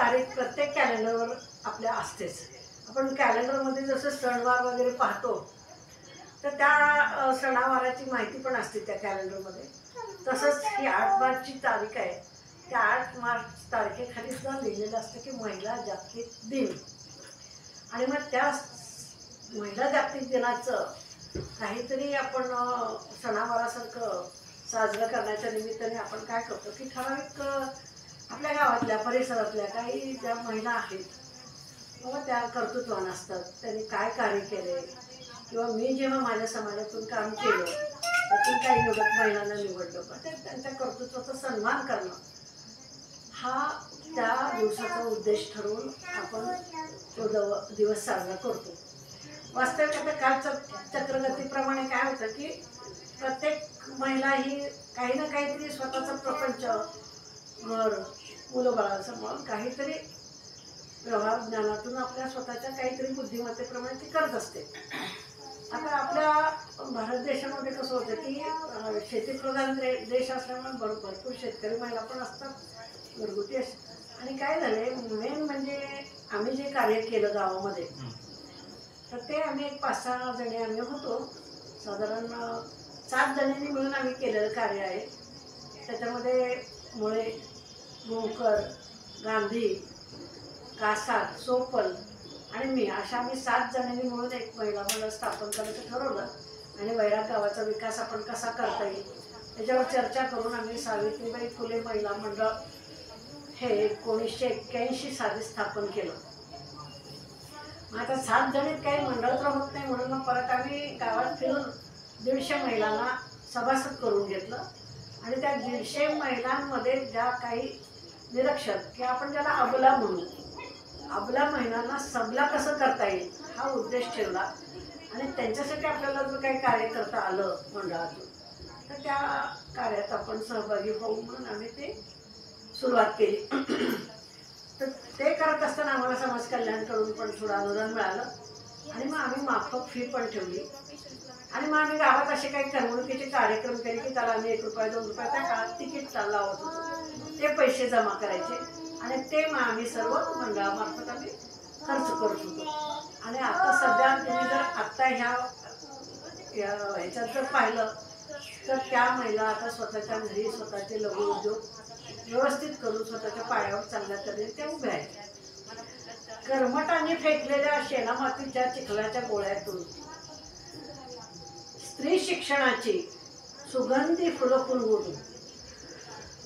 तारीख प्रत्येक कॅलेंडरवर आपल्या असतेच. आपण कॅलेंडरमध्ये जसं सणवार वगैरे पाहतो तर त्या सणावाराची माहिती पण असते त्या कॅलेंडरमध्ये. तसंच ही 8 मार्चची तारीख आहे. त्या 8 मार्च तारखेखाली सुद्धा लिहिलेलं असतं की महिला जागतिक दिन. आणि मग त्या महिला जागतिक दिनाचं काहीतरी आपण सणावारासारखं साजरं करण्याच्या निमित्ताने आपण काय करतो की ठराविक आपल्या गावातल्या परिसरातल्या काही ज्या महिला आहेत किंवा त्या कर्तृत्वान असतात, त्यांनी काय कार्य केले किंवा मी जेव्हा माझ्या समाजातून काम केलं त्यातून काही निवडक महिलांना निवडलं, पण ते त्यांच्या कर्तृत्वाचा सन्मान करणं हा त्या दिवसाचा उद्देश ठरवून आपण तो दिवस साजरा करतो. वास्तविक आता काल चक्रगतीप्रमाणे काय होतं की प्रत्येक महिला ही काही ना काहीतरी स्वतःचा प्रपंच, घर, मुलं बाळा सांभाळून काहीतरी व्यवहार ज्ञानातून आपल्या स्वतःच्या काहीतरी बुद्धिमत्तेप्रमाणे ती करत असते. आता आपल्या भारत देशामध्ये कसं होतं की शेतीप्रधान देश असल्यामुळे भरपूर शेतकरी महिला पण असतात, घरगुती असतात. आणि काय झाले, मेन म्हणजे आम्ही जे कार्य केलं गावामध्ये तर ते आम्ही एक 5-6 जणी आम्ही होतो. साधारण 7 जणींनी मिळून आम्ही केलेलं कार्य आहे. त्याच्यामध्ये मुळे, गोंकर, गांधी, कासार, सोपल आणि मी अशा आम्ही 7 जणींनी मिळून एक महिला मंडळ स्थापन करायचं ठरवलं. आणि वैराग गावाचा विकास आपण कसा करता येईल त्याच्यावर चर्चा करून आम्ही सावित्रीबाई फुले महिला मंडळ हे 1981 साली स्थापन केलं. आता 7 जणीत काही मंडळ तर होत नाही म्हणून मग परत आम्ही गावात फिरून 150 महिलांना सभासद करून घेतलं. आणि त्या 150 महिलांमध्ये ज्या काही निरक्षर किंवा आपण ज्याला अबला म्हणू, अबला महिलांना सबला कसं करता येईल हा उद्देश ठेवला. आणि त्यांच्यासाठी आपल्याला जर काही कार्य करता आलं मंडळातून तर त्या कार्यात आपण सहभागी होऊ म्हणून आम्ही ते सुरुवात केली. तर ते करत असताना आम्हाला समाज कल्याणकडून पण थोडं अनुदान मिळालं. आणि मग आम्ही माफक फी पण ठेवली. आणि मग आम्ही गावात असे काही करमणुकीचे कार्यक्रम केले की त्याला आम्ही 1 रुपया 2 रुपया त्या काळात तिकीट लावत होतो. ते पैसे जमा करायचे आणि ते मग आम्ही सर्व मंडळामार्फत आम्ही खर्च करत होतो. आणि आता सध्या तुम्ही जर आत्ता ह्याच्यात जर पाहिलं तर त्या महिला आता स्वतःच्या घरी स्वतःचे लघु उद्योग व्यवस्थित करून स्वतःच्या पायावर चांगल्या तऱ्हेने त्या उभ्या आहेत. कर्मटाने फेकलेल्या शेणामातीच्या चिखलाच्या गोळ्यातून स्त्री शिक्षणाची सुगंधी फुलं फुलवून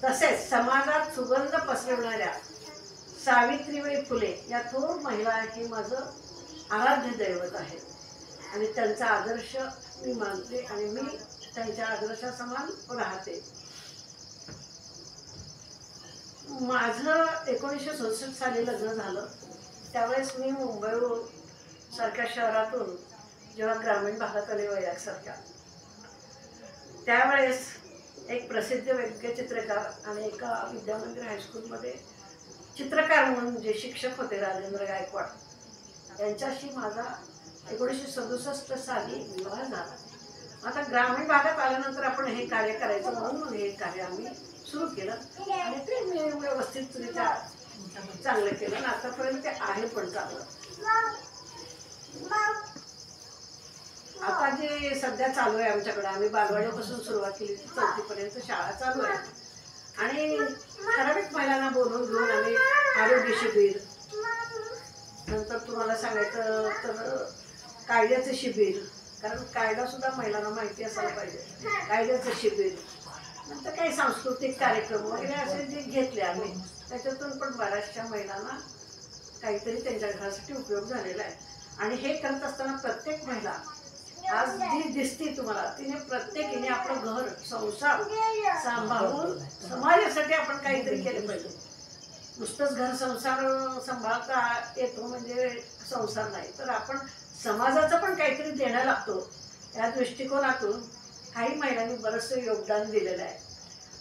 तसेच समाजात सुगंध पसरवणाऱ्या सावित्रीबाई फुले या थोर महिला हे माझं आराध्य दैवत आहे. आणि त्यांचा आदर्श मी मानते आणि मी त्यांच्या आदर्शासमान राहते. माझं 1967 साली लग्न झालं. त्यावेळेस मी मुंबई सारख्या शहरातून जेव्हा ग्रामीण भागात आले वैरागसारख्या, त्यावेळेस एक प्रसिद्ध व्यंग्यचित्रकार आणि एका विद्यामंदिर हायस्कूलमध्ये चित्रकार म्हणून जे शिक्षक होते राजेंद्र गायकवाड यांच्याशी माझा 1967 साली विवाह झाला. आता ग्रामीण भागात आल्यानंतर आपण हे कार्य करायचं म्हणून हे कार्य आम्ही सुरू केलं आणि ते मी व्यवस्थितरित्या चांगलं केलं आणि आतापर्यंत ते आहे पण चांगलं. आता जे सध्या चालू आहे आमच्याकडे, आम्ही बालवाडीपासून सुरुवात केली, 4थी पर्यंत शाळा चालू आहे. आणि ठराविक महिलांना बोलवून घेऊन आम्ही आरोग्य शिबिर, नंतर तुम्हाला सांगायचं तर कायद्याचं शिबिर, कारण कायदा सुद्धा महिलांना माहिती असायला पाहिजे, कायद्याचं शिबिर, नंतर काही सांस्कृतिक कार्यक्रम वगैरे असे जे घेतले आम्ही, त्याच्यातून पण बऱ्याचशा महिलांना काहीतरी त्यांच्या घरासाठी उपयोग झालेला आहे. आणि हे करत असताना प्रत्येक महिला आज जी दिसते तुम्हाला, तिने प्रत्येकीने आपलं घर संसार सांभाळून समाजासाठी आपण काहीतरी केलं पाहिजे. नुसतंच घर संसार सांभाळता येतो म्हणजे संसार नाही, तर आपण समाजाचं पण काहीतरी देणं लागतो. या दृष्टिकोनातून काही महिलांनी बरंचसं योगदान दिलेलं आहे.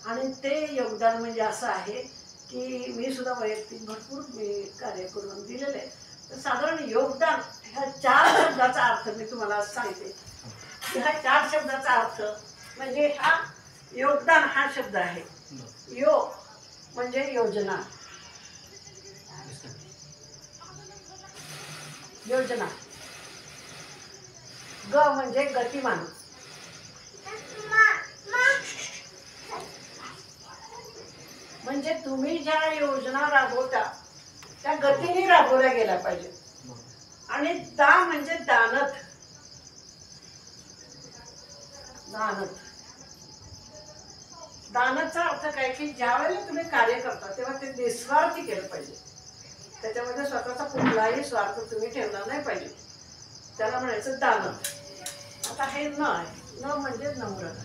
आणि ते योगदान म्हणजे असं आहे की मी सुद्धा वैयक्तिक भरपूर कार्य करून दिलेलं आहे. तर साधारण योगदान ह्या 4 शब्दाचा अर्थ मी तुम्हाला सांगते. ह्या 4 शब्दाचा अर्थ म्हणजे हा योगदान हा शब्द आहे. योग म्हणजे योजना, योजना. ग म्हणजे गतिमान. म्हणजे तुम्ही ज्या योजना राबवता त्या गतीने राबवल्या गेल्या पाहिजे. आणि दा म्हणजे दानत. दानत दानाचा अर्थ काय की ज्या वेळेला तुम्ही कार्य करता तेव्हा ते निस्वार्थी केलं पाहिजे. त्याच्यामध्ये स्वतःचा कुठलाही स्वार्थ तुम्ही ठेवला नाही पाहिजे. त्याला म्हणायचं दानत. आता हे न आहे. न म्हणजे नम्रता.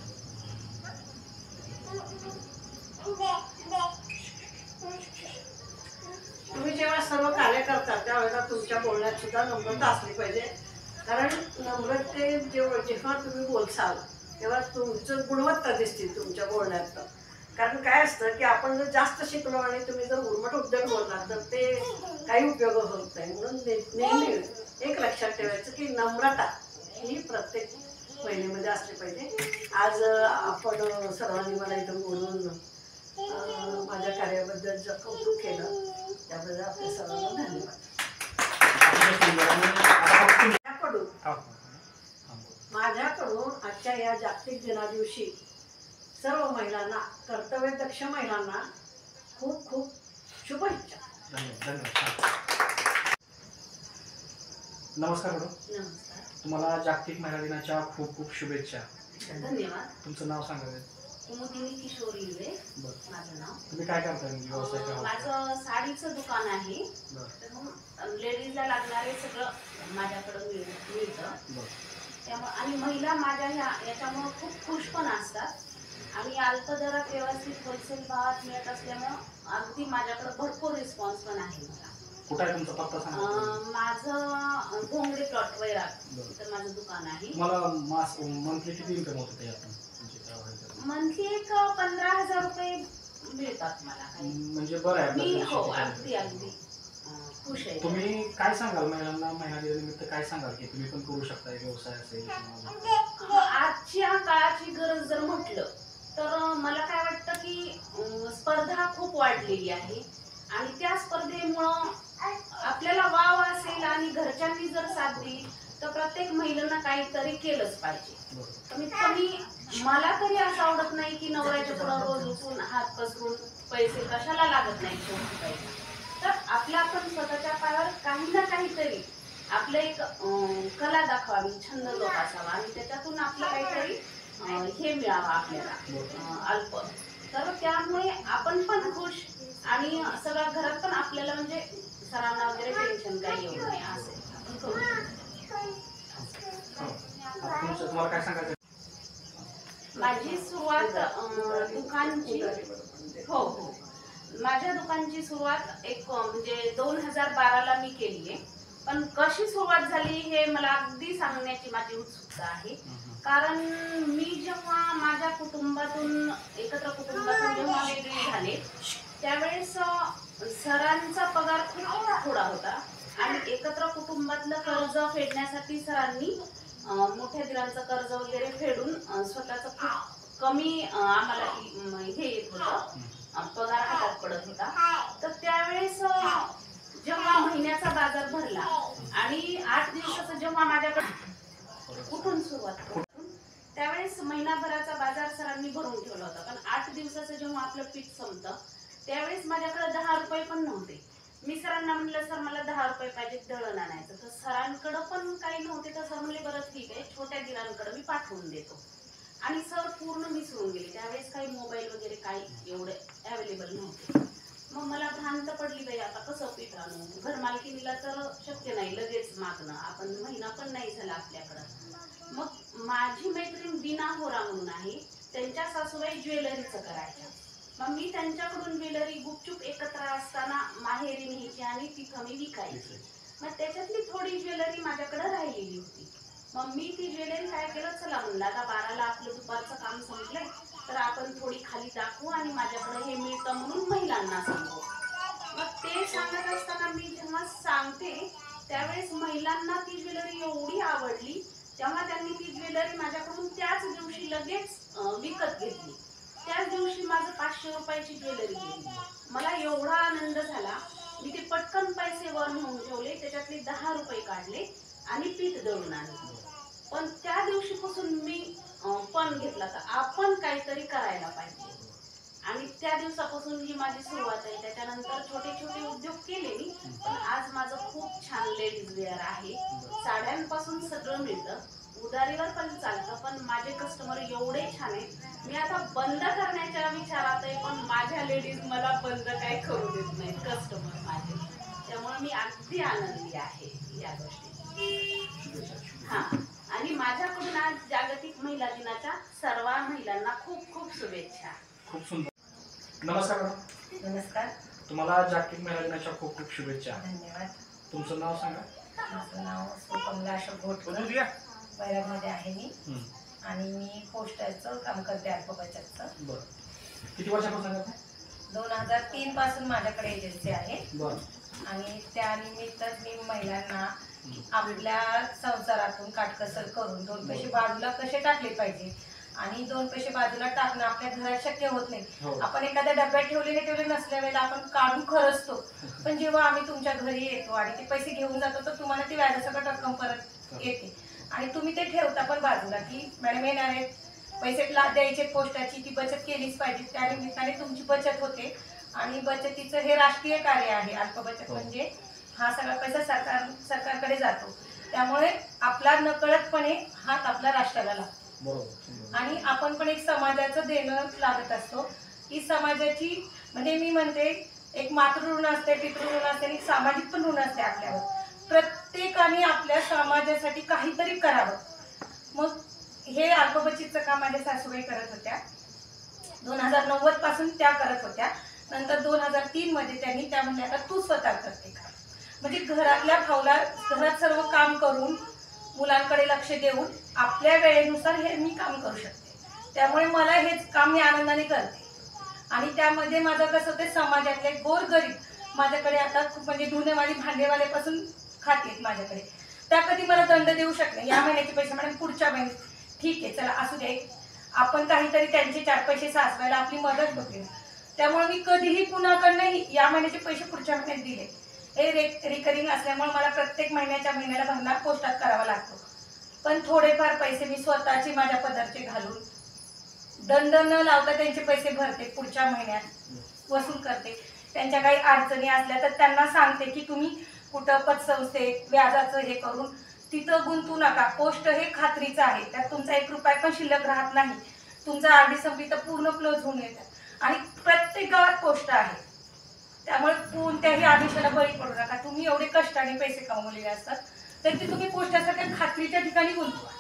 तुम्ही जेव्हा सर्व कार्य करता त्यावेळेला तुमच्या बोलण्यात सुद्धा नम्रता असली पाहिजे. कारण नम्रते जेव्हा तुम्ही बोलसाल तेव्हा तुमचं गुणवत्ता दिसते तुमच्या बोलण्यात. कारण काय असतं की आपण जर जास्त शिकलो आणि तुम्ही जर उर्मट उद्योग बोललात तर ते काही उपयोग होत नाही. म्हणून नेहमी एक लक्षात ठेवायचं की नम्रता ही प्रत्येक महिन्यामध्ये असली पाहिजे. आज आपण सर्वांनी मला इथं बोलून माझ्या कार्याबद्दल जे कौतुक केलं त्याबद्दल आपल्या सर्वांना धन्यवाद. माझ्याकडून आजच्या या जागतिक दिनादिवशी सर्व महिलांना, कर्तव्यदक्ष महिलांना खूप खूप शुभेच्छा. नमस्कार मॅडम. नमस्कार. तुम्हाला जागतिक महिला दिनाच्या खूप खूप शुभेच्छा. धन्यवाद. तुमचं नाव सांगा. कुमुदिनी किशोर इंगळे माझं नाव. तुम्ही काय करता? व्यवसाय? माझं साडीचं दुकान आहे. तर मग लेडीजला लागणारे सगळं माझ्याकडं मिळतं. त्यामुळे आणि महिला माझ्या याच्यामुळं खूप खुश पण असतात. आणि अल्प दरात व्यवस्थित होलसेल भावात मिळत असल्यामुळं अगदी माझ्याकडं भरपूर रिस्पॉन्स पण आहे. मला कुठे आहे तुमचा पत्ता सांगा. माझं घोंगडे प्लॉट वैराग तर माझं दुकान आहे. मला मंथली किती इन्कम होते यातून? मंथली एक 15,000 रुपये मिळतात मला. म्हणजे बरं आहे. मी हो अगदी अगदी खुश आहे. तुम्ही काय सांगाल महिलांना महिला दिनानिमित्त? काय सांगाल की तुम्ही पण करू शकता व्यवसाय असेल? आजच्या काळाची गरज जर म्हटलं तर मला काय वाटतं की स्पर्धा खूप वाढलेली आहे. आणि त्या स्पर्धेमुळं आपल्याला वाव असेल आणि घरच्यांनी जर साथ दिली तर प्रत्येक महिलांना काहीतरी केलंच पाहिजे. कमीत कमी मला तरी असं आवडत नाही की नवऱ्याच्या पुढं रोज उठून हात पसरून पैसे कशाला लागत नाही शेवटी पैसा. तर आपला आपण स्वतःच्या पायावर काही ना काहीतरी आपलं एक कला दाखवावी, छंद जोपासावा आणि त्याच्यातून आपलं काहीतरी हे मिळावं आपल्याला अल्प. तर त्यामुळे आपण पण खुश आणि सगळ्या घरात पण आपल्याला म्हणजे सरांना वगैरे टेन्शन काही येऊ नये असेल आपण करू शकतो. तुम्हाला काय सांगायचं? माझी सुरुवात दुकानची हो माझ्या दुकानची सुरुवात एक म्हणजे 2012ला मी केली आहे. पण कशी सुरुवात झाली हे मला अगदी सांगण्याची माझी उत्सुकता आहे. कारण मी जेव्हा माझ्या कुटुंबातून एकत्र कुटुंबातून जेव्हा वेगळी झाले त्यावेळेस सरांचा पगार खूप थोडा होता आणि एकत्र कुटुंबातलं कर्ज फेडण्यासाठी सरांनी मोठ्या दिरांचं कर्ज वगैरे फेडून स्वतःचं खूप कमी आम्हाला हे येत होतं, पगार हातात पडत होता. तर त्यावेळेस जेव्हा महिन्याचा बाजार भरला आणि 8 दिवसाचं जेव्हा माझ्याकडे कुठून सुरुवात त्यावेळेस महिनाभराचा बाजार सरांनी भरून ठेवला होता. पण 8 दिवसाचं जेव्हा आपलं पीठ संपतं त्यावेळेस माझ्याकडे 10 रुपये पण नव्हते. मी सरांना म्हणलं सर मला 10 रुपये पाहिजे दळण आणायचं. तर सरांकडं पण काही नव्हते. तर सर म्हणले बरं ठीक आहे छोट्या दिरांकडे मी पाठवून देतो. आणि सर पूर्ण विसरून गेले. त्यावेळेस काही मोबाईल वगैरे काही एवढे अवेलेबल नव्हते. मग मला भ्रांत पडली बाई आता कसं पीठ आणू. घरमालकीनीला तर शक्य नाही लगेच मागणं, आपण महिना पण नाही झाला आपल्याकडं. मग माझी मैत्रीण बीना होरा म्हणून आहे, त्यांच्या सासूबाई ज्वेलरीचं करायच्या. मग मी त्यांच्याकडून ज्वेलरी गुपचूप एकत्र असताना माहेरी न्यायची आणि तिथं मी विकायची. मग त्याच्यातली थोडी ज्वेलरी माझ्याकडे राहिलेली होती. मग मी ती ज्वेलरी काय केलं, चला म्हणलं आता 12ला आपलं दुपारचं काम संपलंय तर आपण थोडी खाली दाखवू आणि माझ्याकडे हे मिळतं म्हणून महिलांना सांगू. मग ते सांगत असताना मी जेव्हा सांगते त्यावेळेस महिलांना ती ज्वेलरी एवढी आवडली तेव्हा त्यांनी ती ज्वेलरी माझ्याकडून त्याच दिवशी लगेच विकत घेतली. त्याच दिवशी माझं 500 रुपयाची ज्वेलरी गेली. मला एवढा आनंद झाला. मी ते पटकन पैसे वर म्हणून ठेवले, त्याच्यातले 10 रुपये काढले आणि पीठ दळून आणलं. पण त्या दिवशीपासून मी पण घेतला तर आपण काहीतरी करायला पाहिजे आणि त्या दिवसापासून ही माझी सुरुवात आहे. त्याच्यानंतर छोटे छोटे उद्योग केले मी, पण आज माझं खूप छान लेडीज वेअर आहे. साड्यांपासून सगळं मिळतं, उधारीवर पण चालतं, पण माझे कस्टमर एवढे छान आहेत. मी आता बंद करण्याच्या विचारात आहे, पण माझ्या लेडीज मला बंद काही करू देत नाहीत कस्टमर माझे. त्यामुळे मी अगदी आनंदी आहे या गोष्टी. हा, आणि माझ्याकडून आज जागतिक महिला दिनाच्या सर्व महिलांना खूप खूप शुभेच्छा. खूप सुंदर. नमस्कार मॅडम. नमस्कार. तुम्हाला जागतिक महिला दिनाच्या खूप खूप शुभेच्छा. धन्यवाद. तुमचं नाव सांगा. माझं नाव सुकमला अशोक घोटकर, बैरागमध्ये आहे मी, आणि मी पोस्टाचं काम करते, अल्प बचतचं. बरं. किती वर्षापासून करते? 2003 पासून माझ्याकडे एजन्सी आहे. बरं. आणि त्यानिमित्तच मी महिलांना आपल्या संसारातून काटकसर करून 2 पैसे बाजूला कसे टाकले पाहिजे, आणि 2 पैसे बाजूला टाकणं आपल्या घरात शक्य होत नाही. आपण एखाद्या डब्यात ठेवले नसल्या वेळेला आपण काढून खरचतो, पण जेव्हा आम्ही तुमच्या घरी येतो आणि ते पैसे घेऊन जातो तर तुम्हाला ती व्याजासकट रक्कम परत येते, आणि तुम्ही ते ठेवता पण बाजूला की मॅडम येणार आहेत, पैसे द्यायचे पोस्टाची, ती बचत केलीच पाहिजे. त्या निमित्ताने तुमची बचत होते, आणि बचतीचं हे राष्ट्रीय कार्य आहे. अल्प बचत म्हणजे हा सगळा पैसा सरकारकडे जातो, त्यामुळे आपला नकळतपणे हात आपला राष्ट्राला लागतो. आणि आपण पण एक समाजाचं देणं लागत असतो, की समाजाची म्हणजे मी म्हणते एक मातृऋण असते, पितृऋण असते, आणि सामाजिक पण ऋण असते आपल्यावर. प्रत्येकाने आपल्या समाजासाठी काहीतरी करावं. मग हे अल्पबचतीचं काम माझ्या सासूबाई करत होत्या. 2090 पासून त्या करत होत्या. नंतर 2003 मध्ये त्यांनी त्या म्हणल्या आता तू स्वतः करते का, म्हणजे घरातल्या भावला घरात सर्व काम करून मुलांकडे लक्ष देऊन आपल्या वेळेनुसार हे मी काम करू शकते. त्यामुळे मला हेच काम मी आनंदाने करते. आणि त्यामध्ये माझं कसं होतं, समाजातले गोरगरीब माझ्याकडे आता खूप म्हणजे धुणेवाली भांडेवाल्यापासून खाते माझ्याकडे, त्या कधी मला दंड देऊ शकले. या महिन्याचे पैसे मॅडम पुढच्या महिन्यात ठीक आहे चला असू दे, आपण काहीतरी त्यांचे 4 पैसे साचवायला आपली मदत होते. त्यामुळे मी कधीही कुणाकडनं या महिन्याचे पैसे पुढच्या महिन्यात दिले. हे रिकरिंग असल्यामुळे मला प्रत्येक महिन्याला भरणा पोस्टात करावा लागतो. पण थोडेफार पैसे मी स्वतःचे माझ्या पदरचे घालून दंड न लावता त्यांचे पैसे भरते, पुढच्या महिन्यात वसूल करते. त्यांच्या काही अडचणी असल्या तर त्यांना सांगते की तुम्ही कुठं पतसंस्थेत व्याजाचं हे करून तिथं गुंतू नका. पोस्ट हे खात्रीचं आहे, त्यात तुमचा 1 रुपया पण शिल्लक राहत नाही. तुमचा आरडी संपली तर पूर्ण क्लोज होऊन येतात, आणि प्रत्येक गावात पोस्ट आहे. त्यामुळे कोणत्याही आदेशाला बळी पडू नका. तुम्ही एवढे कष्टाने पैसे कमवलेले असतात तर ते तुम्ही पोस्टासारख्या खात्रीच्या ठिकाणी गुंतवा,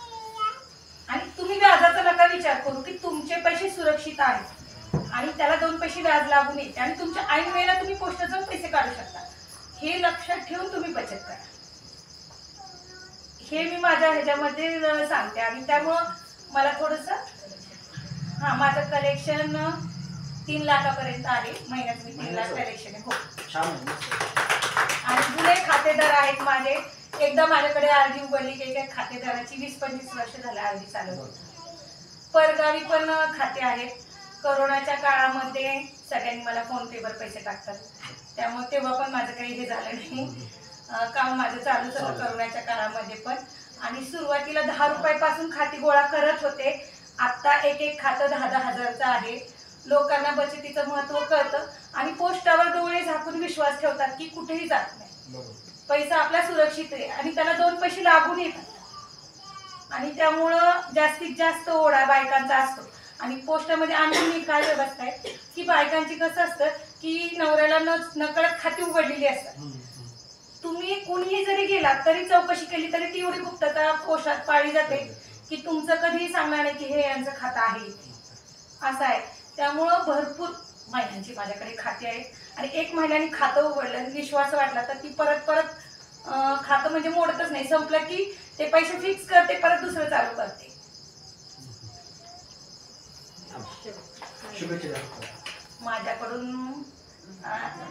आणि तुम्ही व्याजाचा नका विचार करू की तुमचे पैसे सुरक्षित आहेत आणि त्याला 2 पैसे व्याज लागू नये, आणि तुमच्या ऐन वेळेला तुम्ही पोस्टात जाऊन पैसे काढू शकता. हे लक्षात ठेवून तुम्ही बचत करा. हे मी माझ्या ह्याच्यामध्ये सांगते. आणि त्यामुळं मला थोडंसं माझं कलेक्शन 3 लाखापर्यंत आहे. महिन्यात मी 3 लाख कलेक्शन आहे. हो. आणि जुने खातेदार आहेत माझे. एकदा माझ्याकडे आरडी उघडली की त्या खातेदाराची 20-25 वर्ष झालं आरडी चालू होती. परगावी पण खाते आहेत. कोरोनाच्या काळामध्ये सगळ्यांनी मला फोन पेवर पैसे टाकतात, त्यामुळे तेव्हा पण माझं काही हे झालं नाही. काम माझं चालूच होतं कोरोनाच्या काळामध्ये पण. आणि सुरुवातीला 10 रुपयापासून खाती गोळा करत होते. आता एक खातं 10-10 हजारचं आहे. लोकांना बचतीचं महत्त्व कळतं आणि पोस्टावर डोळे झाकून विश्वास ठेवतात की कुठेही जात नाही, पैसा आपला सुरक्षित आहे आणि त्याला 2 पैसे लागून येतात. आणि त्यामुळं जास्तीत जास्त ओढा बायकांचा असतो. आणि पोस्टामध्ये आणखी काय व्यवस्था आहे की बायकांची कसं असतं की नवऱ्याला नकळत खाती उघडलेली असतात. तुम्ही कुणीही जरी गेलात तरी चौकशी केली तरी ती एवढी गुप्तता पोस्टात पाळली जाते की तुमचं कधीही सांगणार नाही की हे यांचं खातं आहे असं आहे. त्यामुळं भरपूर महिलांची माझ्याकडे खाती आहेत आणि एक महिलांनी खातं उघडलं आणि विश्वास वाटला तर ती परत खातं म्हणजे मोडतच नाही. संपलं की ते पैसे फिक्स करते, परत दुसरं चालू करते. माझ्याकडून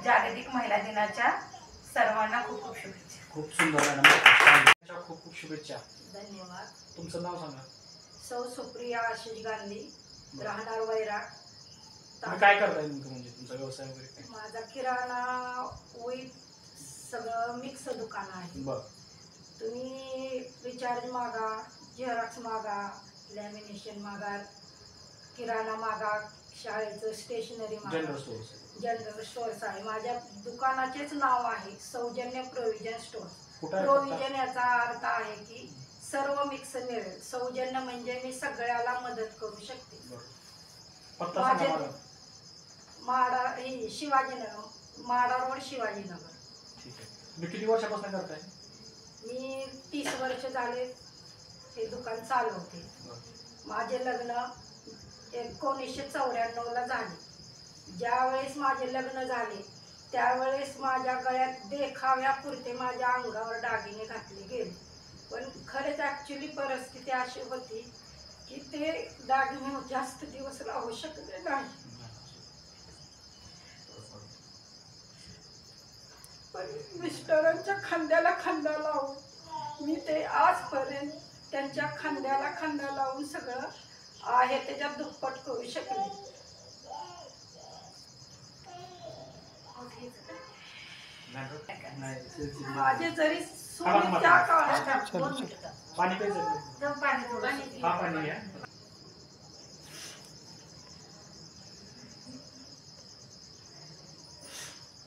जागतिक महिला दिनाच्या सर्वांना खूप खूप शुभेच्छा. खूप सुंदर मॅडम, खूप खूप शुभेच्छा. धन्यवाद. तुमचं नाव सांगा. सौ सुप्रिया आशिष गांधी, राहणार वैराग, तुम्ही काय करताय नेमकं, म्हणजे तुमचा व्यवसाय वगैरे काय? माझा किराणा विथ सगळं मिक्स दुकान आहे. बरं. तुम्ही रिचार्ज मागा, झेरॉक्स मागा, लॅमिनेशन मागा, किराणा मागा, शाळेचं स्टेशनरी मागा, जनरल स्टोअर्स आहे. जनरल स्टोअर्स आहे. माझ्या दुकानाचेच नाव आहे सौजन्य प्रोव्हिजन स्टोअर. कुठं आहे? प्रोव्हिजन याचा अर्थ आहे की सर्व मिक्स मिळेल. सौजन्य म्हणजे मी सगळ्याला मदत करू शकते. बरं. पत्ता सांगा माझे मला. माडा हे शिवाजीनगर, माडा रोड शिवाजीनगर. ठीक आहे. तुम्ही किती वर्षापासून करताय? मी 30 वर्ष झाले हे दुकान चालवते. माझे लग्न 1994ला झाले. ज्यावेळेस माझे लग्न झाले त्यावेळेस माझ्या गळ्यात देखाव्यापुरते माझ्या अंगावर दागिने घातले गेले. पण खरंच ॲक्च्युली परिस्थिती अशी होती की ते दागिने जास्त दिवस राहू शकले नाही. पण मिस्टरांच्या खांद्याला खांदा लावून मी ते आजपर्यंत त्यांच्या खांद्याला खांदा लावून सगळं आहे त्याच्यात दुप्पट करू शकले. माझे जरी सोने त्या काळात पाणी प्यायचं? पाणी हा, पाणी घ्या.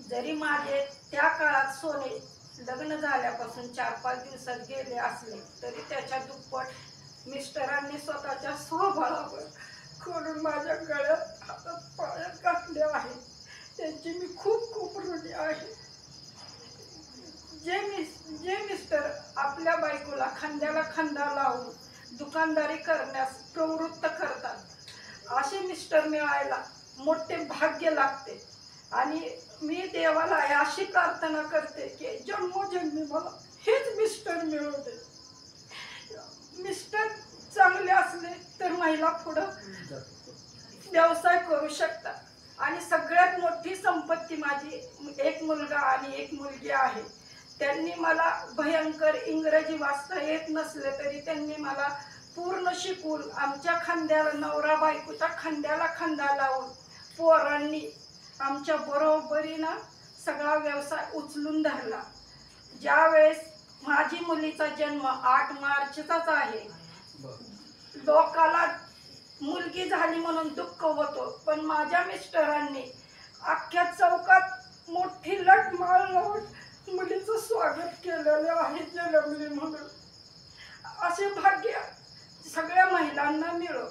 जरी माझे त्या काळात सोने लग्न झाल्यापासून 4-5 दिवसात गेले असले तरी त्याच्या दुप्पट मिस्टरांनी स्वतःच्या स्वबळावर करून माझ्या गळ्यात हातात पायात घातले आहे. त्यांची मी खूप खूप ऋणी आहे. जे मिस्टर आपल्या बायकोला खांद्याला खांदा लावून दुकानदारी करण्यास प्रवृत्त करतात असे मिस्टर मिळायला मोठे भाग्य लागते. आणि मी देवाला अशी प्रार्थना करते की जन्मोजन्मी मला हेच मिस्टर मिळू दे. मिस्टर चांगले असले तर महिला पुढं व्यवसाय करू शकतात. आणि सगळ्यात मोठी संपत्ती माझी एक मुलगा आणि एक मुलगी आहे. त्यांनी मला भयंकर इंग्रजी वाचता येत नसले तरी त्यांनी मला पूर्ण शिकवून आमच्या खांद्याला नवरा बायकोच्या खांद्याला खांदा लावून पोरांनी आमच्या बरोबरीनं सगळा व्यवसाय उचलून धरला. ज्यावेळेस माझी मुलीचा जन्म 8 मार्चचाच आहे. लोकाला मुलगी झाली म्हणून दुःख होतो पण माझ्या मिस्टरांनी अख्ख्या चौकात मोठी लटमाळ लावून मुलीचं स्वागत केलेलं आहे जन्मली म्हणून. असे भाग्य सगळ्या महिलांना मिळो.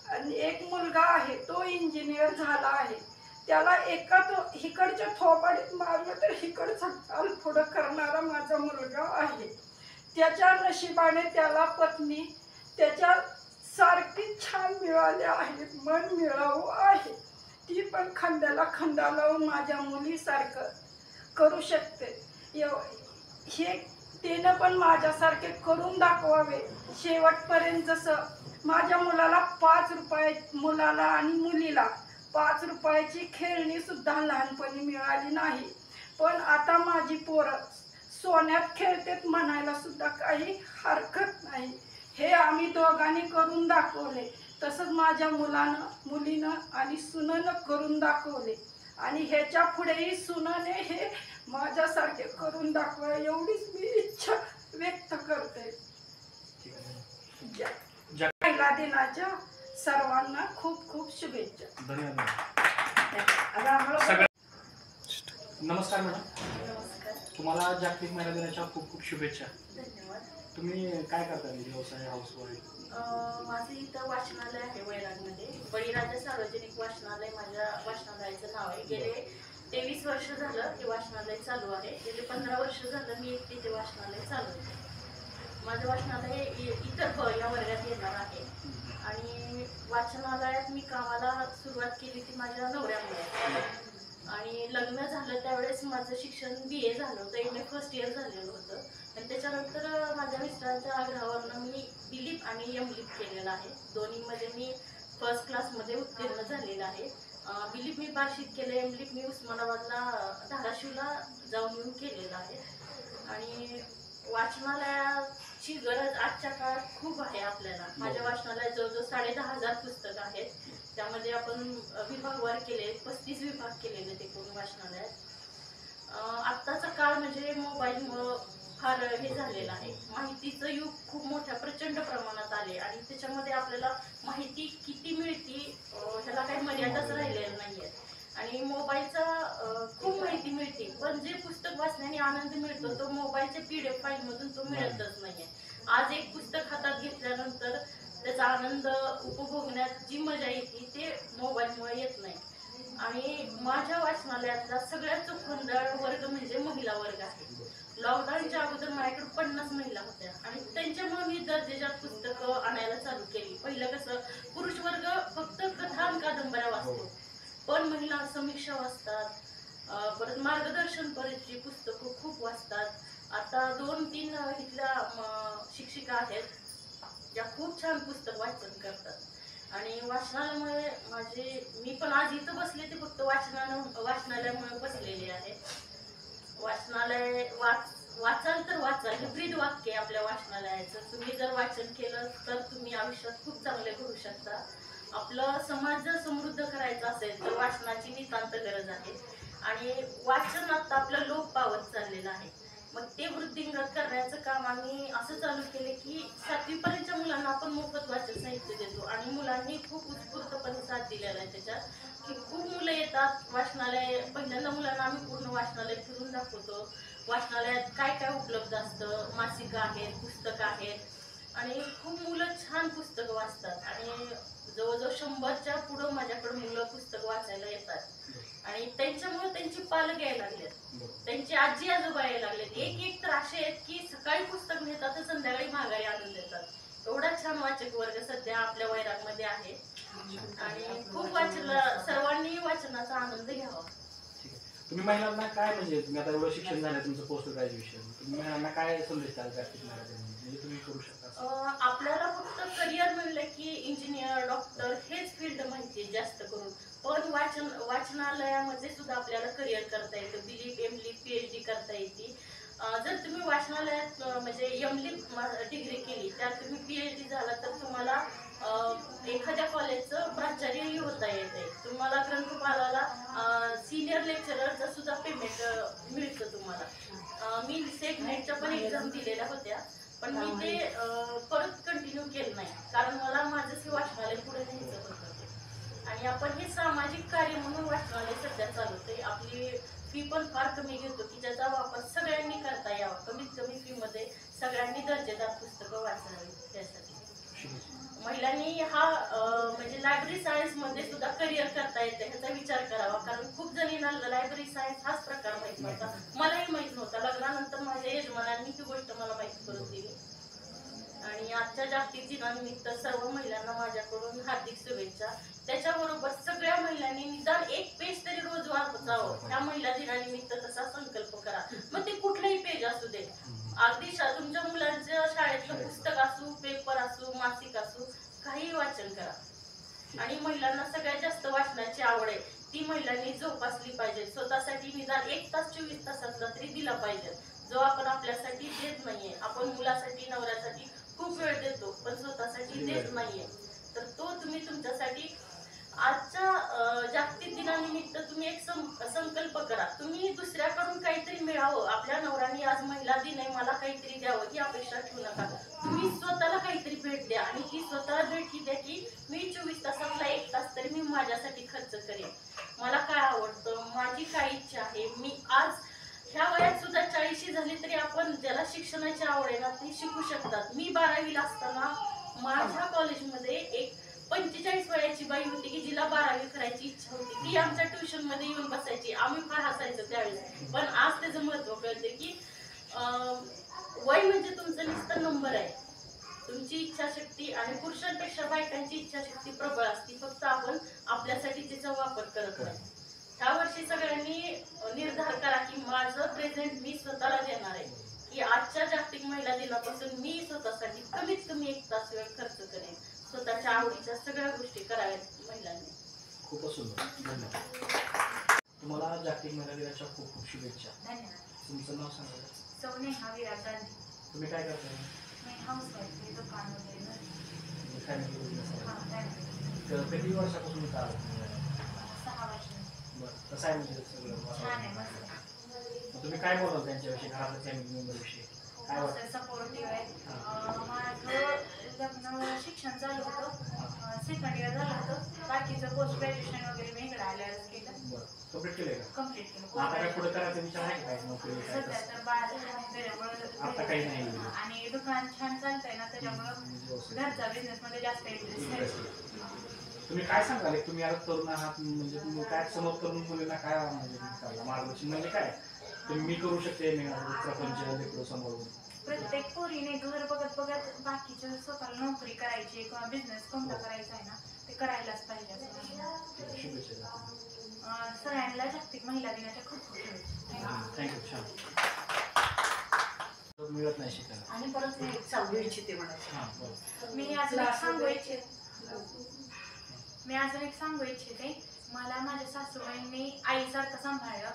आणि एक मुलगा आहे तो इंजिनियर झाला आहे. त्याला एका हिकडच्या थोबाडीत मारलं तर हिकडचा काल पुढं करणारा माझा मुलगा आहे. त्याच्या नशिबाने त्याला पत्नी त्याच्या सारखी छान मिळाली आहे. मन मिळावं आहे. ती पण खांद्याला खांदा लावून माझ्या मुलीसारखं करू शकते. हे तिनं पण माझ्यासारखे करून दाखवावे शेवटपर्यंत. जसं माझ्या मुलाला 5 रुपये मुलाला आणि मुलीला 5 रुपयाची खेळणी सुद्धा लहानपणी मिळाली नाही. पण आता माझी पोरं सोन्यात खेळतेत म्हणायला सुद्धा काही हरकत नाही. हे आम्ही दोघांनी करून दाखवले. तसंच माझ्या मुलीनं आणि सुनेनं करून दाखवले. आणि ह्याच्या पुढेही सुनेने हे माझ्यासारखे करून दाखवा एवढीच मी इच्छा व्यक्त करते. महिला दिनाच्या सर्वांना खूप खूप शुभेच्छा. धन्यवाद. धन्यवाद. नमस्कार मॅडम. नमस्कार. तुम्हाला जागतिक महिला दिनाच्या खूप खूप शुभेच्छा. धन्यवाद. तुम्ही काय करता व्यवसाय, हाऊसवाईफ? माझं इथं वाचनालय आहे वैरागमध्ये. बळीराजा सार्वजनिक वाचनालय माझ्या वाचनालयाचं नाव आहे. गेले 23 वर्ष झालं ते वाचनालय चालू आहे. गेले 15 वर्ष झालं मी एकटी ते वाचनालय चालवते. माझं वाचनालय इतर या वर्गात येणार आहे. आणि वाचनालयात मी कामाला सुरुवात केली ती माझ्या नवऱ्यामुळे. आणि लग्न झालं त्यावेळेस माझं शिक्षण BA झालं होतं. MA फर्स्ट इयर झालेलं होतं. आणि त्याच्यानंतर माझ्या मिस्टरांच्या आग्रहावरनं मी बिलीप आणि MLIP केलेलं आहे. दोन्हीमध्ये मी फर्स्ट क्लासमध्ये उत्तीर्ण झालेलं आहे. बिलीप मी बार्शीत केलं, MLIP मी उस्मानाबादला धाराशिवला जाऊन येऊन केलेलं आहे. आणि वाचनालयाची गरज आजच्या काळात खूप आहे आपल्याला. माझ्या वाचनालयात जवळजवळ 10,500 पुस्तकं आहेत. त्यामध्ये आपण विभागवार केले, 35 विभाग केलेले ते एकूण वाचनालयात. आत्ताचा काळ म्हणजे मोबाईलमुळं फार हे झालेलं आहे. माहितीचं युग खूप मोठ्या प्रचंड प्रमाणात आले आणि त्याच्यामध्ये आपल्याला माहिती किती मिळते ह्याला काही मर्यादाच राहिलेल्या नाहीये. आणि मोबाईलचा खूप माहिती मिळते, पण जे पुस्तक वाचण्याने आनंद मिळतो तो मोबाईलच्या PDF फाईलमधून तो मिळतच नाहीये. आज एक पुस्तक हातात घेतल्यानंतर त्याचा आनंद उपभोगण्यात जी मजा येते ते मोबाईलमुळे येत नाही. आणि माझ्या वाचनालयातला सगळ्यात चोखंदळ वर्ग म्हणजे महिला वर्ग आहे. लॉकडाऊनच्या अगोदर माझ्याकडे 50 महिला होत्या आणि त्यांच्यामुळे मी दर्जेदार पुस्तकं आणायला चालू केली. पहिलं कसं पुरुष वर्ग फक्त कथा आणि कादंबऱ्या वाचतो, पण महिला समीक्षा वाचतात, परत मार्गदर्शनपरची पुस्तकं खूप वाचतात. आता 2-3 इथल्या शिक्षिका आहेत ज्या खूप छान पुस्तक वाचन करतात. आणि वाचनालयामुळे मी पण आज इथं बसले ते फक्त वाचनालयामुळे बसलेले आहे. वाचनालय वाचाल तर वाचाल हे ब्रीद वाक्य आहे आपल्या वाचनालयाचं. तुम्ही जर वाचन केलं तर तुम्ही आयुष्यात खूप चांगले करू शकता. आपलं समाज जर समृद्ध करायचा असेल तर वाचनाची नितांत गरज आहे. आणि वाचन आता आपलं लोप पावत चाललेलं आहे. मग ते वृद्धिंगत करण्याचं काम आम्ही असं चालू केले की 7वी पर्यंतच्या मुलांना आपण मोफत वाचन साहित्य देतो आणि मुलांनी खूप उत्स्फूर्तपणे साथ दिलेला आहे त्याच्यात, की खूप मुलं येतात वाचनालय. पहिल्यांदा मुलांना आम्ही पूर्ण वाचनालय फिरून दाखवतो. वाचनालयात काय काय उपलब्ध असतं, मासिकं आहेत, पुस्तकं आहेत आणि खूप मुलं छान पुस्तकं वाचतात. आणि जवळजवळ 100च्या पुढं माझ्याकडे मुलं पुस्तकं वाचायला येतात. आणि त्यांच्यामुळे त्यांची पालक यायला लागलेत, त्यांची आजी आजोबा यायला लागलेत. एक तर असे आहेत की सकाळी पुस्तक नेतात तर संध्याकाळी माघारी आणून देतात. एवढा छान वाचक वर्ग सध्या आपल्या वैरागमध्ये आहे. आणि खूप सर्वांनी वाचनाचा आनंद घ्यावा. तुम्ही महिलांना काय, म्हणजे तुम्ही आता एवढं शिक्षण झालं तुमचं पोस्ट ग्रॅज्युएशन, तुम्ही महिलांना काय संदेश द्याल जागतिक महिला दिनानिमित्त? म्हणजे तुम्ही करू शकता आपल्याला फक्त करिअर म्हणलं की इंजिनियर, डॉक्टर हेच फील्ड माहिती आहे जास्त करून. पण वाचनालयामध्ये सुद्धा आपल्याला करिअर करता येतं. BLIB, MLIB, PhD करता येते. जर तुम्ही वाचनालयात म्हणजे MLIB डिग्री केली, त्यात तुम्ही PhD झाला तर तुम्हाला एखाद्या कॉलेजचं प्राचार्यही होता येते. तुम्हाला ग्रंथपालाला सिनियर लेक्चररचं सुद्धा पेमेंट मिळतं तुम्हाला. मी सेट नेटच्या पण एक्झाम दिलेल्या होत्या, पण मी ते परत कंटिन्यू केलं नाही, कारण मला माझं वाचनालय पुढे न्यायचं होतं. आणि आपण हे सामाजिक कार्य म्हणून वाचनालय सध्या चालवते. आपली फी पण फार कमी घेतो की ज्याचा वापर सगळ्यांनी करता यावा. कमीत कमी फी मध्ये सगळ्यांनी दर्जेदार पुस्तकं वाचावी. त्यासाठी महिलांनी हा म्हणजे लायब्ररी सायन्स मध्ये सुद्धा करिअर करता येते ह्याचा विचार करावा. कारण खूप जणींना लायब्ररी सायन्स हाच प्रकार माहित नव्हता, मलाही माहित नव्हता. लग्नानंतर माझ्या यजमानांनी ही गोष्ट मला माहिती करून दिली. आणि आजच्या जागतिक दिनानिमित्त सर्व महिलांना माझ्याकडून हार्दिक शुभेच्छा. त्याच्याबरोबर सगळ्या महिलांनी निदान एक पेज तरी रोज वाचावं. ह्या महिला दिनानिमित्त तसा संकल्प करा. मग ते कुठलंही पेज असू दे, अगदी तुमच्या मुलांच्या शाळेतलं पुस्तक असू, पेपर असू, मासिक असू, काही वाचन करा. आणि महिलांना सगळ्यात जास्त वाचनाची आवड आहे ती महिलांनी जोपासली पाहिजे. स्वतःसाठी निदान 1 तास 24 तासातला तरी दिला पाहिजे, जो आपण आपल्यासाठी देत नाहीये. आपण मुलासाठी, नवऱ्यासाठी खूप वेळ देतो पण स्वतःसाठी देत नाहीये. तर तो तुम्ही तुमच्यासाठी आजच्या जागतिक दिनानिमित्त तुम्ही एक संकल्प करा. तुम्ही दुसऱ्याकडून काहीतरी मिळावं. आपल्या नवऱ्याने आज महिला दिन आहे मला काहीतरी द्यावं ही अपेक्षा ठेवू नका. तुम्ही स्वतःला काहीतरी भेट द्या. आणि ती स्वतःला भेट ही द्या की मी 24 तासातला 1 तास तरी मी माझ्यासाठी खर्च करेन. मला काय आवडतं, माझी काय इच्छा आहे. मी आज ह्या वयात सुद्धा 40 झाली तरी आपण ज्याला शिक्षणाची आवड आहे ना ती शिकू शकतात. मी 12वीला असताना माझ्या कॉलेजमध्ये एक 45 वयाची बाई होती की जिला 12वी करायची इच्छा होती. ती आमच्या ट्युशन मध्ये येऊन बसायची. आम्ही फार हसायचो त्यावेळेस. पण आज त्याचं महत्व कळते की वय म्हणजे तुमचं नुसतं नंबर आहे. तुमची इच्छाशक्ती आणि पुरुषांपेक्षा बायकांची इच्छाशक्ती प्रबळ असते. फक्त आपण आपल्यासाठी तिचा वापर करत नाही. ह्या वर्षी सगळ्यांनी निर्धार करा की माझं प्रेझेंट मी स्वतःला देणार आहे. की आजच्या जागतिक महिला दिनापासून मी स्वतःसाठी कमीत कमी 1 तास वेळ खर्च करेन. स्वतःच्या आवडीच्या सगळ्या गोष्टी कराव्यात महिलांनी. खूपच सुंदर, धन्यवाद. तुम्हाला जागतिक महिला दिनाच्या खूप खूप शुभेच्छा. धन्यवाद. तुमचं नाव सांगा. सौने विराज गांधी. तुम्ही काय करताय? मी हाऊसवाईफ. दुकान वगैरे. फॅमिली हां, किती वर्षापासून इथं आलं तुम्ही? 6 वर्ष. बरं, कसं आहे म्हणजे सगळं छान आहे वातावरण? मस्त. मग तुम्ही काय बोलाल त्यांच्याविषयी, घरातल्या फॅमिली मेंबरविषयी काय वाटतं? मस्त सपोर्टिव्ह आहे. माझं लग्न शिक्षण चालू होतं, सेकंड इयर झालं होतं. बाकीचं पोस्ट ग्रॅज्युएशन वगैरे मी इकडे आल्यावरच केलं. बरं, कंप्लीट केलंय का? कम्प्लीट केलं. आता काय पुढे करायचा विचार आहे का काय, नोकरी काय सध्या कसं? तर बाळ लहान त्याच्यामुळं आता काही नाही. आणि दुकान छान चालतंय ना, त्याच्यामुळं घरचा बिझनेस मध्ये जास्त इंटरेस्ट आहे. तुम्ही काय सांगाल, एक तुम्ही आता तरुण आहात म्हणजे तुम्ही काय समोर तरुण मुलींना काय म्हणजे सांगाल? मार्गदर्शन म्हणजे काय तुम्ही मी करू शकते मी प्रपंच लेकरं सांभाळून? प्रत्येक पोरीने घर बघत बघत बाकीच्या स्वतःला नोकरी करायची किंवा बिझनेस कोणता करायचा आहे ना, ते करायलाच पाहिजे असं मला वाटतं. शुभेच्छा. सगळ्यांना जागतिक महिला दिनाच्या खूप खूप शुभेच्छा. थँक्यू. छान. मिळत नाही शिकायला. आणि परत मी एक सांगू इच्छिते म्हणायचं. हां, बरं. मी अजून एक सांगू इच्छिते. मला माझ्या सासूबाईंनी आईसारखं सांभाळलं.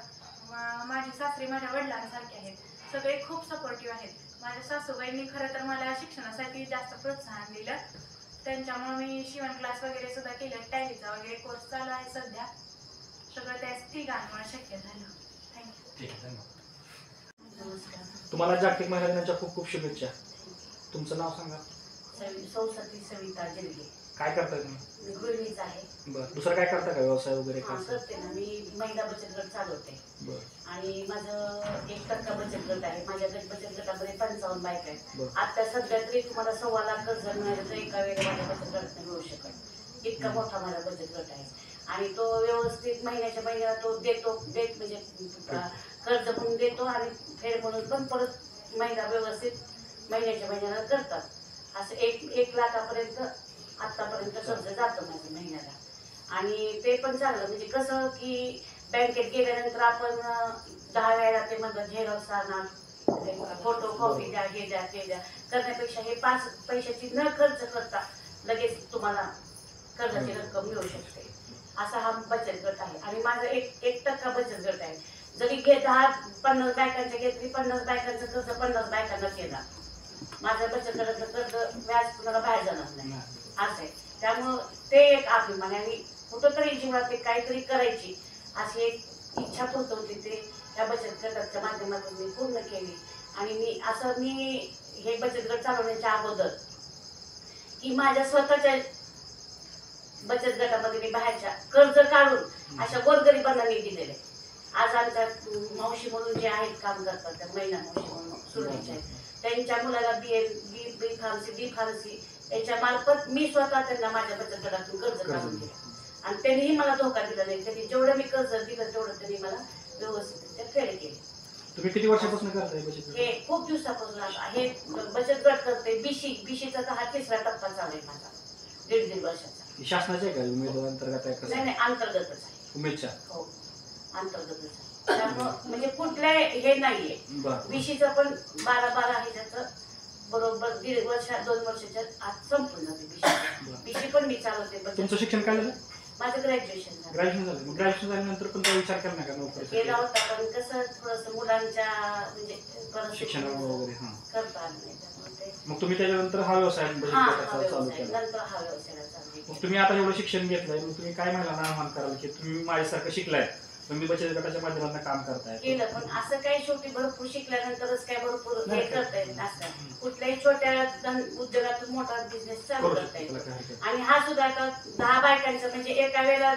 माझे सासरे माझ्या वडिलांसारखे आहेत. सगळे खूप सपोर्टिव्ह आहेत. माझ्या सासूबाईंनी खरं तर मला शिक्षणासाठी जास्त प्रोत्साहन दिलं. त्यांच्यामुळे मी शिवण क्लास वगैरे सुद्धा केले. टॅलीचा वगैरे कोर्स चालू आहे सध्या. सगळं त्या तिघांमुळे शक्य झालं. थँक्यू. ठीक आहे, धन्यवाद. नमस्कार. तुम्हाला जागतिक महिला दिनाच्या खूप खूप शुभेच्छा. तुमचं नाव सांगा. सौसती सविता जिरगे. काय करताय तुम्ही? मी गृहिणीच आहे. बरं, दुसरं काय करता का, व्यवसाय वगैरे हा, काय? करते ना. मी महिला बचत गट चालवते बरं आणि माझं 1% बचत गट आहे. माझ्या बचत गटामध्ये 55 बायका आहेत. बरं. आता सध्या तरी तुम्हाला 1.25 लाख कर्ज मिळालं तर एका वेळेला माझ्या बचत गटात मिळू शकत. इतका मोठा माझा बचत गट आहे आणि तो व्यवस्थित महिन्याच्या महिन्याला तो देतो. म्हणजे कर्ज म्हणून देतो आणि फेड म्हणून पण परत महिला व्यवस्थित महिन्याच्या महिन्याला करतात. असं 1 लाखापर्यंत आतापर्यंत कर्ज जातं माझं महिन्याला. आणि ते पण चांगलं म्हणजे कसं की बँकेत गेल्यानंतर आपण 10 वेळेला ते म्हणतात झेरॉक्स आणा, फोटो कॉपी द्या, हे द्या ते द्या करण्यापेक्षा हे 5 पैशाची न खर्च करता लगेच तुम्हाला कर्जाची रक्कम मिळू शकते. असा हा बचत गट आहे आणि माझं 1% बचत गट आहे. जरी 50 बायकांच्या घेतली 50 बायकांचं कर्ज 50 बायकांना केला. माझ्या बचत गटाचं कर्ज व्याज कुणाला बाहेर जाणार नाही असं आहे. त्यामुळं ते एक अभिमान आणि कुठंतरी जीवनात ते काहीतरी करायची अशी एक इच्छा होती. ते त्या बचत गटाच्या माध्यमातून मी पूर्ण केली. आणि मी हे बचत गट चालवण्याच्या अगोदर की माझ्या स्वतःच्या बचत गटामध्ये मी बाहेरच्या कर्ज काढून अशा गोरगरिबांना मी दिलेले. आज आमच्या मावशी म्हणून जे आहेत काम करतात त्या महिला मावशी म्हणून सुरळीच्या आहेत, त्यांच्या मुलाला बी फार्मसी याच्या मार्फत मी स्वतः त्यांना माझ्या बचत गटातून कर्ज काढून दिलं आणि त्यांनीही मला धोका दिला नाही. त्यांनी जेवढं मी कर्ज दिलं तेवढं त्यांनी मला व्यवस्थित फेड केले. तुम्ही किती वर्षापासून करताय बचत गट? हे खूप दिवसापासून हे बचत गट करते. बीसीचा तर हा 3रा टप्पा चालू आहे माझा 1.5 वर्षाचा. शासनाचे आहे का, उमेद अंतर्गत आहे कसं? नाही अंतर्गतच आहे. उमेदच्या? हो अंतर्गतच आहे. त्यामुळं म्हणजे कुठल्या हे नाहीये. बरं. बीसीचं पण 12 ह्याच्याचं बरोबर 2 वर्षाच्या आत संपूर्ण जाते. बीसी पण मी चालवते. तुमचं शिक्षण काय झालं? माझं ग्रॅज्युएशन झालं. ग्रॅज्युएशन झालं. मग ग्रॅज्युएशन झाल्यानंतर पण काय विचार केला का नोकरीसाठी? केला होता पण कसं थोडंसं मुलांच्या म्हणजे शिक्षणामुळे वगैरे? हां. करता आलं नाही त्यामुळे ते मग तुम्ही त्याच्यानंतर हा व्यवसाय बचत गटाचा चालू केला. नंतर हा व्यवसायाला चालू मग तुम्ही आता एवढं शिक्षण घेतलंय, मग तुम्ही काय महिलांना आव्हान कराल की तुम्ही माझ्यासारखं शिकलाय, तुम्ही बचत गटाच्या माध्यमातून काम करताय? केलं पण असं काही शेवटी भरपूर शिकल्यानंतरच काय भरपूर हे नाही. करता येत असं कुठल्याही छोट्या उद्योगातून मोठा बिझनेस चालू करू करता शकतो, येतो. तुला काय हरकत आणि हा सुद्धा आता 10 बायकांचं म्हणजे एका वेळेला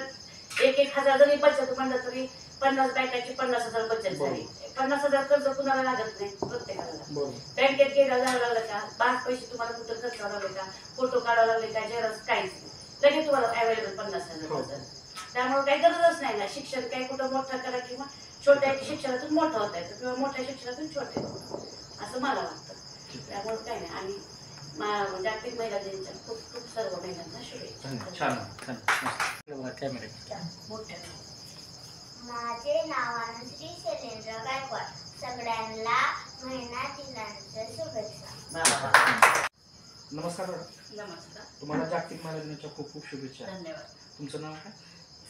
1,000 जरी बचत म्हणलं तरी 50 बायकांची 50,000 बचत झाली. 50,000 कर्ज कुणाला लागत नाही प्रत्येकाला. नाही. बरोबर. बँकेत गेला जावं लागलं का 5 पैसे तुम्हाला कुठं खर्च लागले का फोटो काढावं लागले का झेरॉक्स काहीच नाही. लगेच तुम्हाला अवेलेबल 50,000 कर्ज. त्यामुळे काही गरजच नाही ना. शिक्षण काही कुठं मोठं करा किंवा छोट्या शिक्षणातून मोठं होता येतं किंवा मोठ्या शिक्षणातून छोटे होतं असं मला वाटतं. त्यामुळे काही नाही. आणि जागतिक महिला दिनाच्या खूप खूप सर्व महिलांना शुभेच्छा. छान छान. कॅमेरा मोठ्या माझे नाव अनुश्री शैलेंद्र गायकवाड. सगळ्यांना महिला दिनाच्या शुभेच्छा. नमस्कार मॅडम. नमस्कार. तुम्हाला जागतिक महिला दिनाच्या खूप खूप शुभेच्छा. धन्यवाद. तुमचं नाव काय?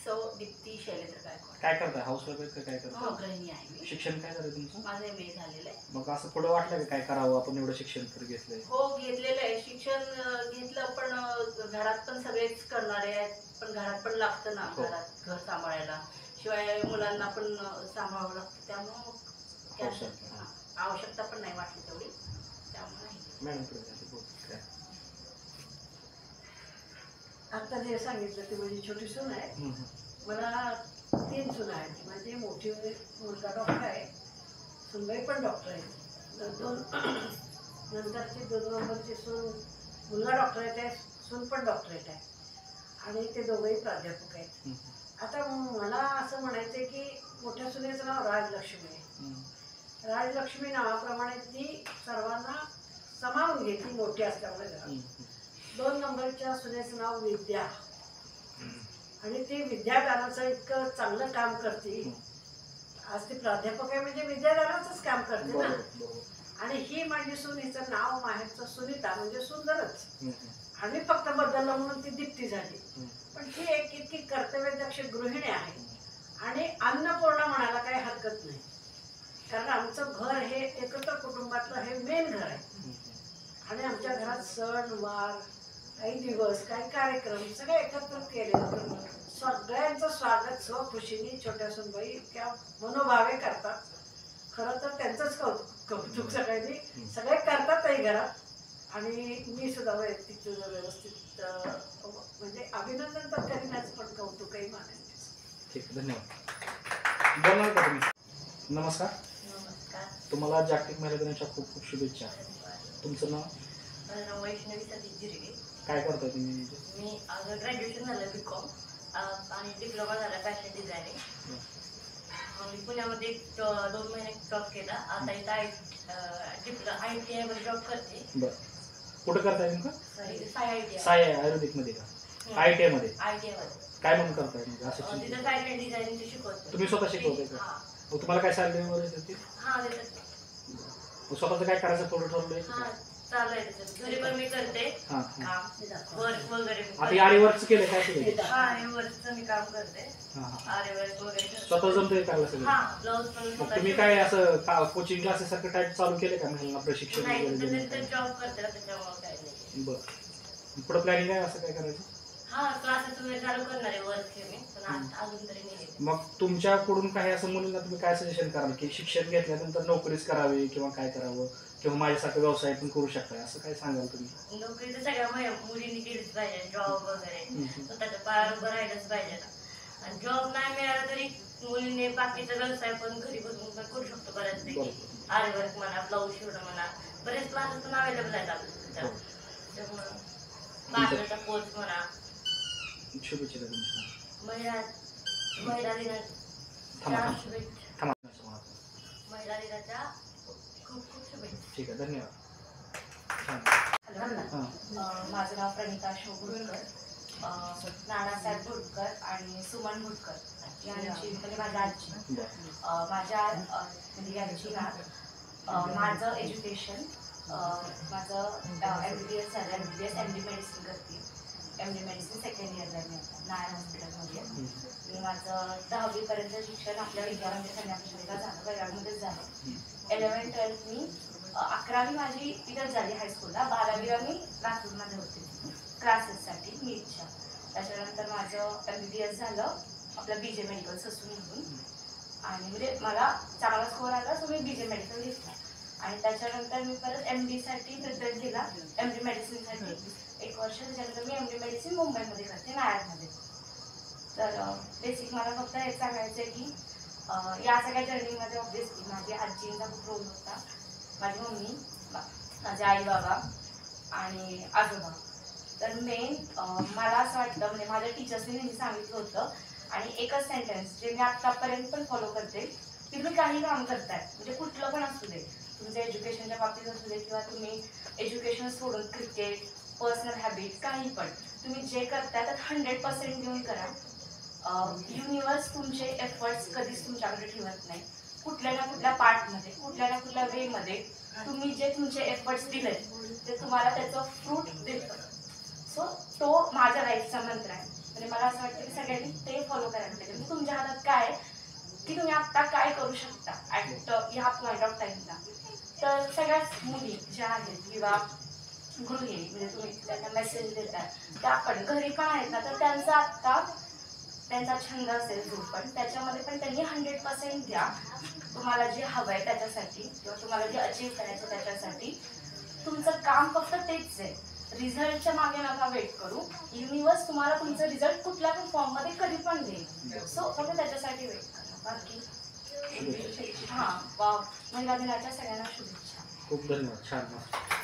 सौ दीप्ती शैलेंद्र गायकवाड. काय करताय, हाऊसवाईफ आहेत का काय करताय? हो, गृहिणी आहे मी. शिक्षण काय झालं तुमचं? माझं MA झालेलं आहे. मग असं पुढे वाटलं की काय करावं, आपण एवढं शिक्षण तर घेतलंय? हो, घेतलेलं आहे शिक्षण. घेतलं पण घरात पण सगळेच करणारे आहेत, पण घरात पण लागतं ना, हो. घरात घर सांभाळायला, शिवाय मुलांना पण सांभाळावं लागतं. त्यामुळं हो, कॅश सर. आवश्यकता पण नाही वाटली तेवढी, त्यामुळे नाही. मॅडम पुढे जाते, बोल. काय? आता जे सांगितलं ते माझी छोटी सून आहे. हम्म, हम्म. मला 3 सुना आहेत. माझी मोठी मुलगा डॉक्टर आहे, सुनबाई पण डॉक्टर आहे. नंतरची 2 नंबरची सून, मुलगा डॉक्टरेट आहे, सून पण डॉक्टरेट आहे आणि ते दोघंही प्राध्यापक आहेत. हम्म, आता मला असं म्हणायचं आहे की मोठ्या सुनेचं नाव राजलक्ष्मी आहे. हम्म. राजलक्ष्मी नावाप्रमाणे ती सर्वांना सामावून घेतली, मोठी असल्यामुळे घरात. हम्म, 2 नंबरच्या सुनेचं नाव विद्या आणि ती विद्यादानाचं इतकं चांगलं काम करते. आज ती प्राध्यापक आहे म्हणजे विद्यादानाचंच काम करते ना. बरोबर, बरोबर. आणि ही माझी सून, हिचं नाव माहेरचं सुनीता म्हणजे सुंदरच. हम्म, हम्म. आणि फक्त बदललं म्हणून ती दीप्ती झाली. हम्म. पण ती एक इतकी कर्तव्यदक्ष गृहिणी आहे आणि अन्नपूर्णा म्हणायला काही हरकत नाही. कारण आमचं घर हे एकत्र कुटुंबातलं हे मेन घर आहे आणि आमच्या घरात सण वार, काही दिवस, काही कार्यक्रम सगळे एकत्र केले जातात. सगळ्यांचं स्वागत स्वखुशीने छोट्या सुनबाई इतक्या मनोभावे करतात. खरं तर त्यांचंच कौतुक सगळ्यांनी, सगळे करतातही घरात. आणि मी सुद्धा वैयक्तिक तुझं व्यवस्थित म्हणजे अभिनंदन तर करीनच, पण कौतुकही मानेन. ठीक, धन्यवाद. बोलणार का तुम्ही? नमस्कार. नमस्कार. तुम्हाला जागतिक महिला दिनाच्या खूप खूप शुभेच्छा. तुमचं नाव? माझं नाव वैष्णवी सतीश जिरगे. काय करताय तुम्ही? मी ग्रॅज्युएशन झालं BCom आणि डिप्लोमा झाला फॅशन डिझायनिंग. मी पुण्यामध्ये 2 महिने जॉब केला. आता इथं ITI मध्ये जॉब करते. बरं, कुठं करताय नेमकं? साई साई आयुर्वेदिक मध्ये का? ITI मध्ये ITI मध्ये काय म्हणून करताय म्हणजे असं? तिथं फॅशन डिझायनिंग शिकवतो. तुम्ही स्वतः शिकवताय का? हा मग तुम्हाला काय सॅलरी वगैरे देते? हा देतात. मग स्वतःचं काय करायचं थोडं ठरलंय? हा चालू आहे त्याचं. घरी पण मी करते हां. काम, वर्क वगैरे मी आता करते. आरीवर्कचं केलं काय केलं? हा, आरीवर्कचं मी काम करते. हां हां. आरीवर्क वगैरे करते. स्वतः जमतंय करायला सगळं? हा, ब्लाऊज पण मग स्वतः तुम्ही शिवते. काय असं कोचिंग क्लासेस सारखं टाईप चालू केलं का महिलांना प्रशिक्षण नाही, वगैरे तिथं देणं? जॉब करते ना, त्याच्यामुळे काय नाही. बरं, पुढं प्लॅनिंग आहे असं काय करायचं? हा, क्लासेस वगैरे चालू करणार आहे, वर्क हे मी, पण अजून तरी नाही. मग तुमच्याकडून काही असं मुलींना तुम्ही काय सजेशन कराल की शिक्षण घेतल्यानंतर नोकरीच करावी किंवा काय करावं, किंवा माझ्यासारखं व्यवसाय पण करू शकता, असं काय सांगाल तुम्ही? नोकरी तर सगळ्या मुलींनी केलीच पाहिजे, जॉब वगैरे स्वतःच्या पायावर उभं राहिलंच पाहिजे ना. आणि जॉब नाही मिळाला तरी मुलींनी बाकीचा व्यवसाय पण घरी बसून पण करू शकतो बऱ्याचपैकी. आरीवर्क म्हणा, ब्लाऊज शिवणं म्हणा, बरेच क्लासेस पण अवेलेबल आहेत आपल्या. त्यामुळं पार्लरचा कोर्स म्हणा. शुभेच्छा तुमच्या. महिला दिनाच्या शुभेच्छा. महिला दिनाच्या खूप खूप शुभेच्छा. ठीक आहे, धन्यवाद. माझं नाव प्रणिता अशोक गुडकर, नानासाहेब गुडकर आणि सुमन गुडकर यांची म्हणजे माझ्या आजी. माझ्या म्हणजे यांची ना माझं एज्युकेशन, माझं MBBS झालं, MBBS MD मेडिसिन करते. MD मेडिसिन सेकंड इयरला मी आता नायर हॉस्पिटलमध्ये. मी माझं 10वीपर्यंत शिक्षण आपल्या विद्यालय कन्याकुमारीला झालं, वैरागमध्येच झालं. 11th-12th मी 11वी माझी इथंच झाली हायस्कूलला. 12वीला मी लातूरमध्ये होते क्लासेससाठी नीटच्या. त्याच्यानंतर माझं MBBS झालं आपलं BJ मेडिकल ससूनमधून. आणि म्हणजे मला चांगला स्कोअर आला, सो मी BJ मेडिकल घेतला. आणि त्याच्यानंतर मी परत MDसाठी प्रिपेअर केला, MD मेडिसिनसाठी 1 वर्ष. त्याच्यानंतर मी MD मेडिसिन मुंबईमध्ये करते, नायरमध्ये. तर बेसिक मला फक्त हे सांगायचं आहे की या सगळ्या जर्नीमध्ये ऑब्व्हियसली माझी आजींचा खूप रोल होता. माझी मम्मी, माझे आई बाबा आणि आजोबा. तर मेन मला असं वाटतं, म्हणजे माझ्या टीचर्सनी नेहमी सांगितलं होतं आणि एकच सेंटेन्स जे मी आत्तापर्यंत पण फॉलो करते, की तुम्ही काही काम करताय म्हणजे कुठलं पण असू दे, तुमच्या एज्युकेशनच्या बाबतीत असू दे किंवा तुम्ही एज्युकेशन सोडून क्रिकेट, पर्सनल हॅबिट, काही पण तुम्ही जे करताय त्यात 100% देऊन करा. युनिवर्स तुमचे एफर्ट्स कधीच तुमच्याकडे ठेवत नाही. कुठल्या ना कुठल्या पार्टमध्ये, कुठल्या ना कुठल्या वेमध्ये तुम्ही जे तुमचे एफर्ट्स दिले ते तुम्हाला त्याचं फ्रूट देतं. सो तो माझ्या लाईफचा मंत्र आहे म्हणजे मला असं वाटतं की सगळ्यांनी ते फॉलो करायला पाहिजे. म्हणजे तुमच्या हातात काय आहे की तुम्ही आत्ता काय करू शकता ॲट ह्या पॉईंट ऑफ टाईमला. तर सगळ्याच मुली ज्या आहेत किंवा गृहिणी म्हणजे तुम्ही त्यांना मेसेज देतात त्या पण घरी पण आहेत ना, तर त्यांचा आत्ता त्यांचा छंद असेल जो पण त्याच्यामध्ये पण त्यांनी 100% द्या. तुम्हाला जे हवं आहे त्याच्यासाठी किंवा तुम्हाला जे अचीव करायचं त्याच्यासाठी तुमचं काम फक्त तेच आहे. रिझल्टच्या मागे नका वेट करू. युनिवर्स तुम्हाला तुमचं रिझल्ट कुठल्या पण फॉर्ममध्ये कधी पण देईल. सो फक्त त्याच्यासाठी वेट करा. बाकी हां, महिला दिनाच्या सगळ्यांना शुभेच्छा. खूप धन्यवाद. छान.